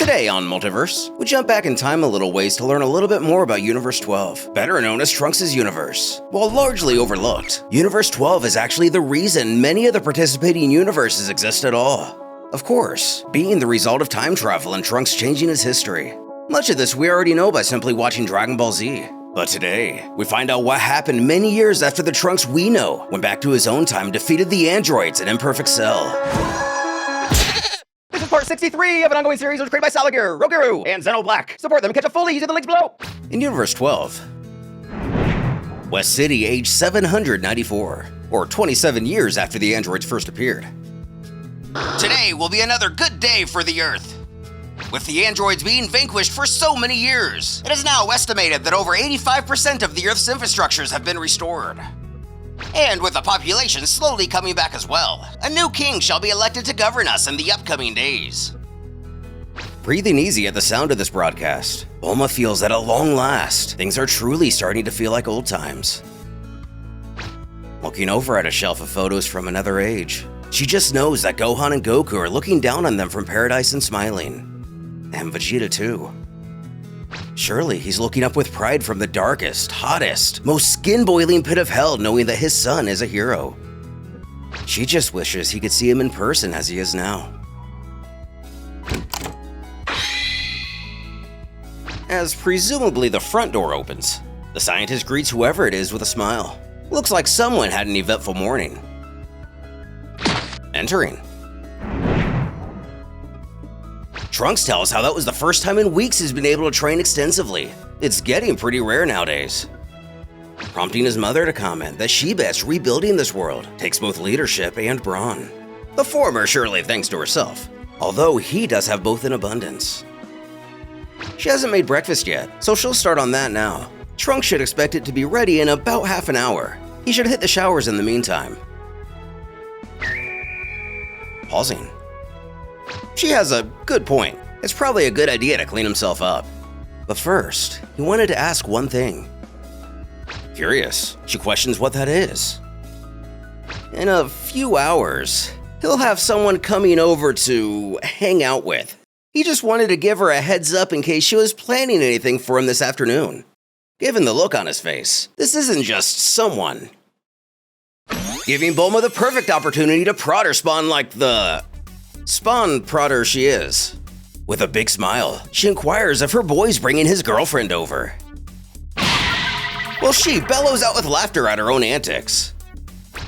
Today on Multiverse, we jump back in time a little ways to learn a little bit more about Universe 12, better known as Trunks' universe. While largely overlooked, Universe 12 is actually the reason many of the participating universes exist at all. Of course, being the result of time travel and Trunks changing his history. Much of this we already know by simply watching Dragon Ball Z. But today, we find out what happened many years after the Trunks we know went back to his own time and defeated the androids in Imperfect Cell. This is part 63 of an ongoing series which was created by Salagir, Rogeru, and Xeno Black. Support them and catch up fully using the links below. In Universe 12, West City aged 794, or 27 years after the androids first appeared. Today will be another good day for the Earth. With the androids being vanquished for so many years, it is now estimated that over 85% of the Earth's infrastructures have been restored. And with the population slowly coming back as well, a new king shall be elected to govern us in the upcoming days. Breathing easy at the sound of this broadcast, Bulma feels that at long last, things are truly starting to feel like old times. Looking over at a shelf of photos from another age, she just knows that Gohan and Goku are looking down on them from paradise and smiling. And Vegeta too. Surely he's looking up with pride from the darkest, hottest, most skin-boiling pit of hell knowing that his son is a hero. She just wishes he could see him in person as he is now. As presumably the front door opens, the scientist greets whoever it is with a smile. Looks like someone had an eventful morning. Entering. Trunks tells how that was the first time in weeks he's been able to train extensively. It's getting pretty rare nowadays. Prompting his mother to comment that she bets rebuilding this world takes both leadership and brawn. The former surely thanks to herself, although he does have both in abundance. She hasn't made breakfast yet, so she'll start on that now. Trunks should expect it to be ready in about half an hour. He should hit the showers in the meantime. Pausing. She has a good point. It's probably a good idea to clean himself up. But first, he wanted to ask one thing. Curious, she questions what that is. In a few hours, he'll have someone coming over to hang out with. He just wanted to give her a heads up in case she was planning anything for him this afternoon. Given the look on his face, this isn't just someone. Giving Bulma the perfect opportunity to prod her spawn like the spawn prodder she is. With a big smile, she inquires if her boy's bringing his girlfriend over. Well, she bellows out with laughter at her own antics.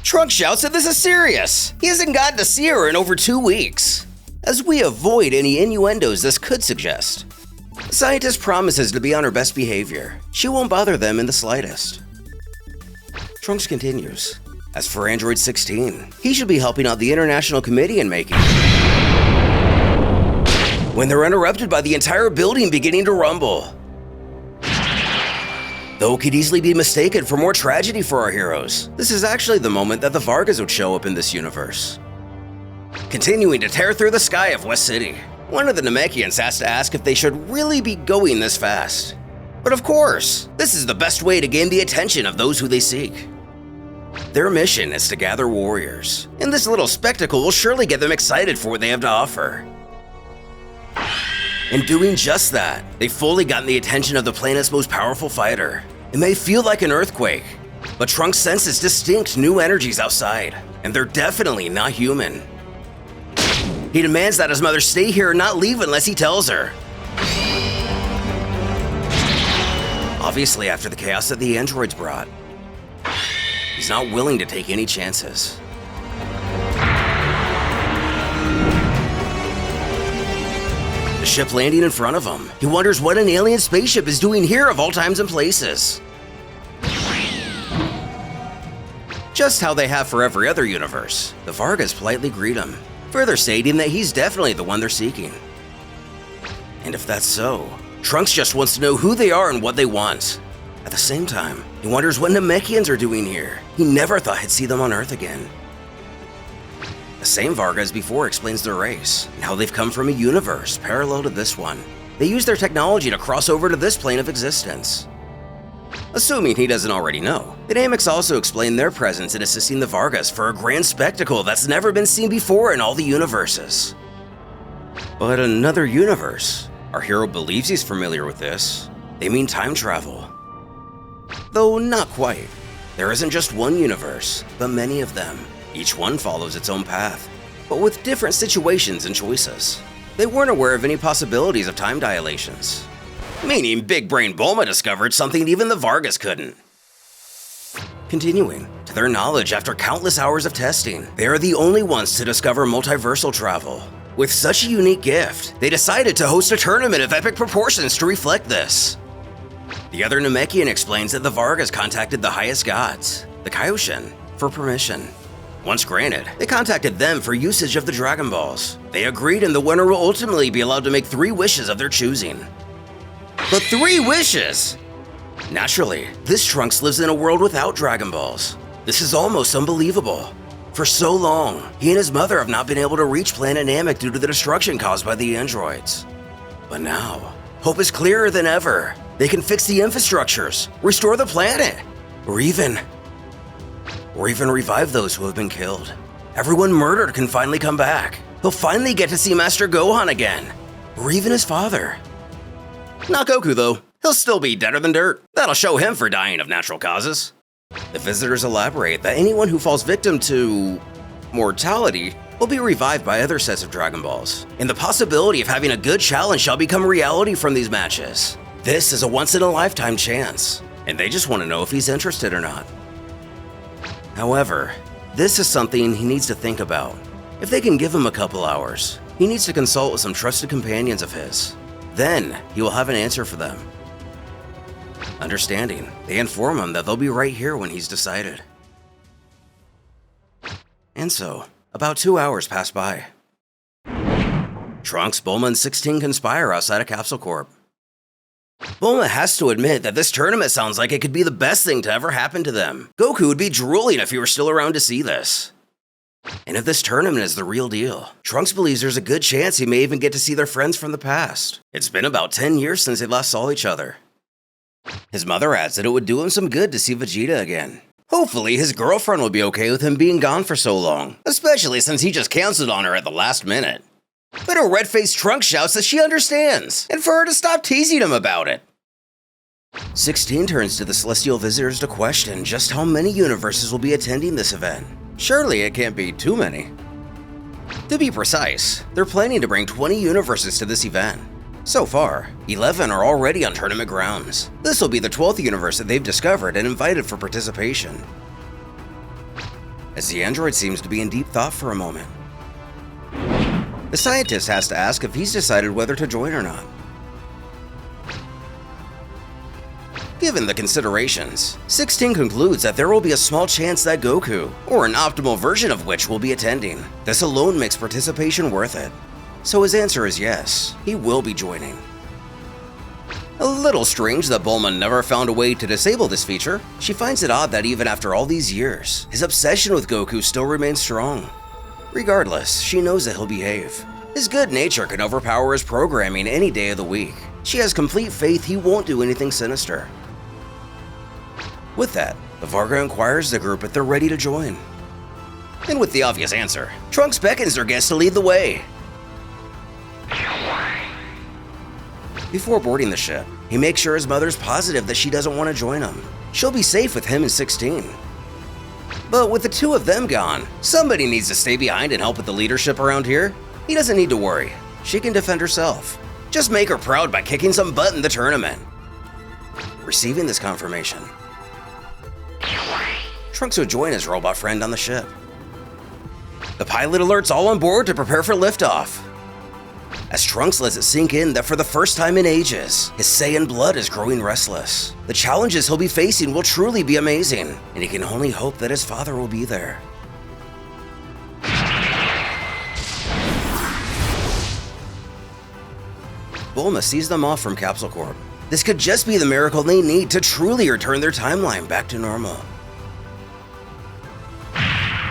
Trunks shouts that this is serious. He hasn't gotten to see her in over 2 weeks. As we avoid any innuendos this could suggest, the scientist promises to be on her best behavior. She won't bother them in the slightest. Trunks continues. As for Android 16, he should be helping out the International Committee in making when they're interrupted by the entire building beginning to rumble. Though it could easily be mistaken for more tragedy for our heroes, this is actually the moment that the Vargas would show up in this universe. Continuing to tear through the sky of West City, one of the Namekians has to ask if they should really be going this fast. But of course, this is the best way to gain the attention of those who they seek. Their mission is to gather warriors, and this little spectacle will surely get them excited for what they have to offer. In doing just that, they've fully gotten the attention of the planet's most powerful fighter. It may feel like an earthquake, but Trunks senses distinct new energies outside, and they're definitely not human. He demands that his mother stay here and not leave unless he tells her. Obviously, after the chaos that the androids brought, he's not willing to take any chances. The ship landing in front of him, he wonders what an alien spaceship is doing here of all times and places. Just how they have for every other universe, the Vargas politely greet him, further stating that he's definitely the one they're seeking. And if that's so, Trunks just wants to know who they are and what they want. At the same time, he wonders what Namekians are doing here. He never thought he'd see them on Earth again. The same Vargas before explains their race, and how they've come from a universe parallel to this one. They use their technology to cross over to this plane of existence. Assuming he doesn't already know, the Namekians also explain their presence in assisting the Vargas for a grand spectacle that's never been seen before in all the universes. But another universe. Our hero believes he's familiar with this. They mean time travel. Though not quite. There isn't just one universe, but many of them. Each one follows its own path, but with different situations and choices. They weren't aware of any possibilities of time dilations. Meaning Big Brain Bulma discovered something even the Vargas couldn't. Continuing, to their knowledge after countless hours of testing, they are the only ones to discover multiversal travel. With such a unique gift, they decided to host a tournament of epic proportions to reflect this. The other Namekian explains that the Vargas contacted the highest gods, the Kaioshin, for permission. Once granted, they contacted them for usage of the Dragon Balls. They agreed and the winner will ultimately be allowed to make 3 wishes of their choosing. But 3 wishes! Naturally, this Trunks lives in a world without Dragon Balls. This is almost unbelievable. For so long, he and his mother have not been able to reach Planet Namek due to the destruction caused by the androids. But now, hope is clearer than ever. They can fix the infrastructures, restore the planet, or even revive those who have been killed. Everyone murdered can finally come back. He'll finally get to see Master Gohan again, or even his father. Not Goku though. He'll still be deader than dirt. That'll show him for dying of natural causes. The visitors elaborate that anyone who falls victim to mortality will be revived by other sets of Dragon Balls, and the possibility of having a good challenge shall become reality from these matches. This is a once-in-a-lifetime chance, and they just want to know if he's interested or not. However, this is something he needs to think about. If they can give him a couple hours, he needs to consult with some trusted companions of his. Then, he will have an answer for them. Understanding, they inform him that they'll be right here when he's decided. And so, about 2 hours pass by. Trunks, Bulma, and 16 conspire outside of Capsule Corp. Bulma has to admit that this tournament sounds like it could be the best thing to ever happen to them. Goku would be drooling if he were still around to see this. And if this tournament is the real deal, Trunks believes there's a good chance he may even get to see their friends from the past. It's been about 10 years since they last saw each other. His mother adds that it would do him some good to see Vegeta again. Hopefully, his girlfriend will be okay with him being gone for so long, especially since he just canceled on her at the last minute. But a red-faced Trunks shouts that she understands, and for her to stop teasing him about it. 16 turns to the Celestial visitors to question just how many universes will be attending this event. Surely it can't be too many. To be precise, they're planning to bring 20 universes to this event. So far, 11 are already on tournament grounds. This will be the 12th universe that they've discovered and invited for participation. As the android seems to be in deep thought for a moment, the scientist has to ask if he's decided whether to join or not. Given the considerations, 16 concludes that there will be a small chance that Goku, or an optimal version of which, will be attending. This alone makes participation worth it. So his answer is yes, he will be joining. A little strange that Bulma never found a way to disable this feature. She finds it odd that even after all these years, his obsession with Goku still remains strong. Regardless, she knows that he'll behave. His good nature can overpower his programming any day of the week. She has complete faith he won't do anything sinister. With that, the Varga inquires the group if they're ready to join. And with the obvious answer, Trunks beckons their guests to lead the way. Before boarding the ship, he makes sure his mother's positive that she doesn't want to join him. She'll be safe with him and 16. But with the two of them gone, somebody needs to stay behind and help with the leadership around here. He doesn't need to worry. She can defend herself. Just make her proud by kicking some butt in the tournament. Receiving this confirmation, Trunks would join his robot friend on the ship. The pilot alerts all on board to prepare for liftoff. As Trunks lets it sink in that for the first time in ages, his Saiyan blood is growing restless. The challenges he'll be facing will truly be amazing, and he can only hope that his father will be there. Bulma sees them off from Capsule Corp. This could just be the miracle they need to truly return their timeline back to normal.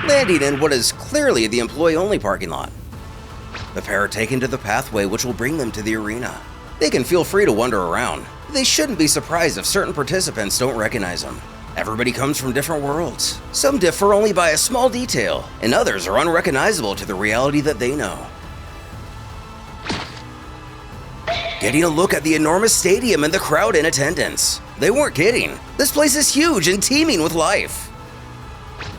Landing in what is clearly the employee-only parking lot. The pair are taken to the pathway which will bring them to the arena. They can feel free to wander around. They shouldn't be surprised if certain participants don't recognize them. Everybody comes from different worlds. Some differ only by a small detail, and others are unrecognizable to the reality that they know. getting a look at the enormous stadium and the crowd in attendance. They weren't kidding. This place is huge and teeming with life.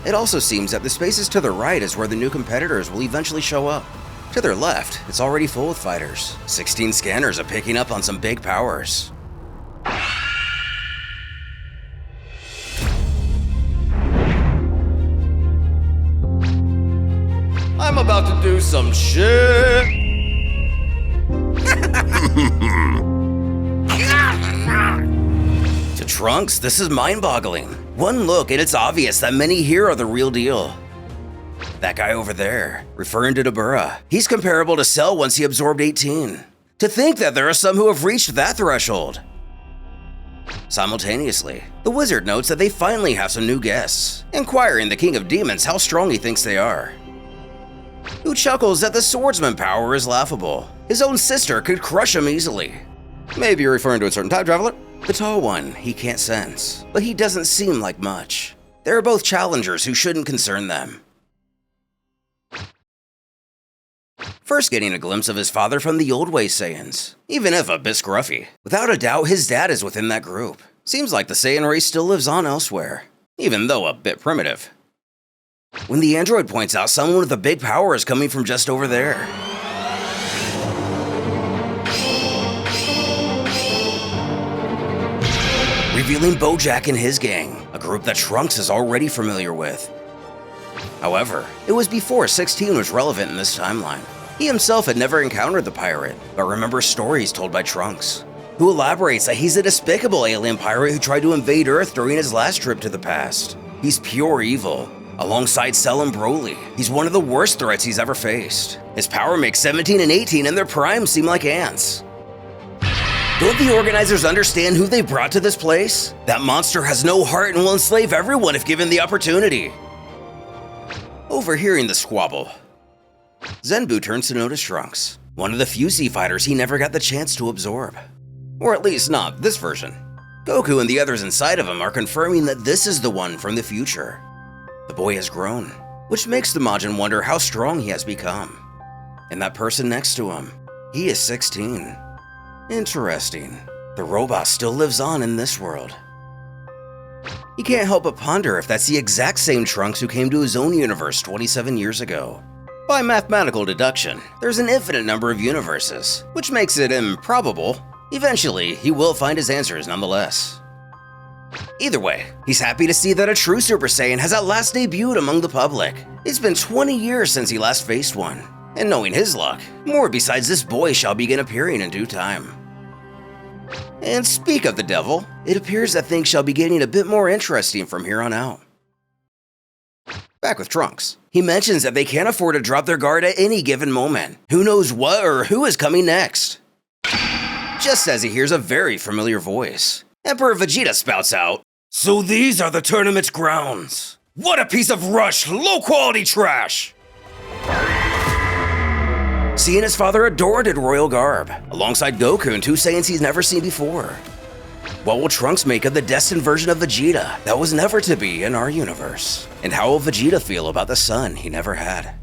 It also seems that the spaces to the right is where the new competitors will eventually show up. To their left, it's already full with fighters. 16 scanners are picking up on some big powers. I'm about to do some shit. To Trunks, this is mind-boggling. One look and it's obvious that many here are the real deal. That guy over there, referring to Dabura, he's comparable to Cell once he absorbed 18. To think that there are some who have reached that threshold. Simultaneously, the wizard notes that they finally have some new guests, inquiring the King of Demons how strong he thinks they are. Who chuckles that the swordsman power is laughable. His own sister could crush him easily. Maybe you're referring to a certain time traveler? The tall one, he can't sense, but he doesn't seem like much. They're both challengers who shouldn't concern them. First getting a glimpse of his father from the old way Saiyans, even if a bit scruffy. Without a doubt, his dad is within that group. Seems like the Saiyan race still lives on elsewhere, even though a bit primitive. When the android points out someone with a big power is coming from just over there. Revealing Bojack and his gang, a group that Trunks is already familiar with. However, it was before 16 was relevant in this timeline. He himself had never encountered the pirate, but remembers stories told by Trunks, who elaborates that he's a despicable alien pirate who tried to invade Earth during his last trip to the past. He's pure evil. Alongside Cell and Broly, he's one of the worst threats he's ever faced. His power makes 17 and 18 in their prime seem like ants. Don't the organizers understand who they brought to this place? That monster has no heart and will enslave everyone if given the opportunity. Overhearing the squabble, Zenbu turns to notice Trunks, one of the few Z fighters he never got the chance to absorb. Or at least not this version. Goku and the others inside of him are confirming that this is the one from the future. The boy has grown, which makes the Majin wonder how strong he has become. And that person next to him, he is 16. Interesting. The robot still lives on in this world. He can't help but ponder if that's the exact same Trunks who came to his own universe 27 years ago. By mathematical deduction, there's an infinite number of universes, which makes it improbable. Eventually, he will find his answers nonetheless. Either way, he's happy to see that a true Super Saiyan has at last debuted among the public. It's been 20 years since he last faced one, and knowing his luck, more besides this boy shall begin appearing in due time. And speak of the devil, it appears that things shall be getting a bit more interesting from here on out. Back with Trunks, he mentions that they can't afford to drop their guard at any given moment. Who knows what or who is coming next? Just as he hears a very familiar voice, Emperor Vegeta spouts out, "So these are the tournament's grounds. What a piece of rushed, low-quality trash!" Seeing his father adorned in royal garb, alongside Goku and two Saiyans he's never seen before. What will Trunks make of the destined version of Vegeta that was never to be in our universe? And how will Vegeta feel about the son he never had?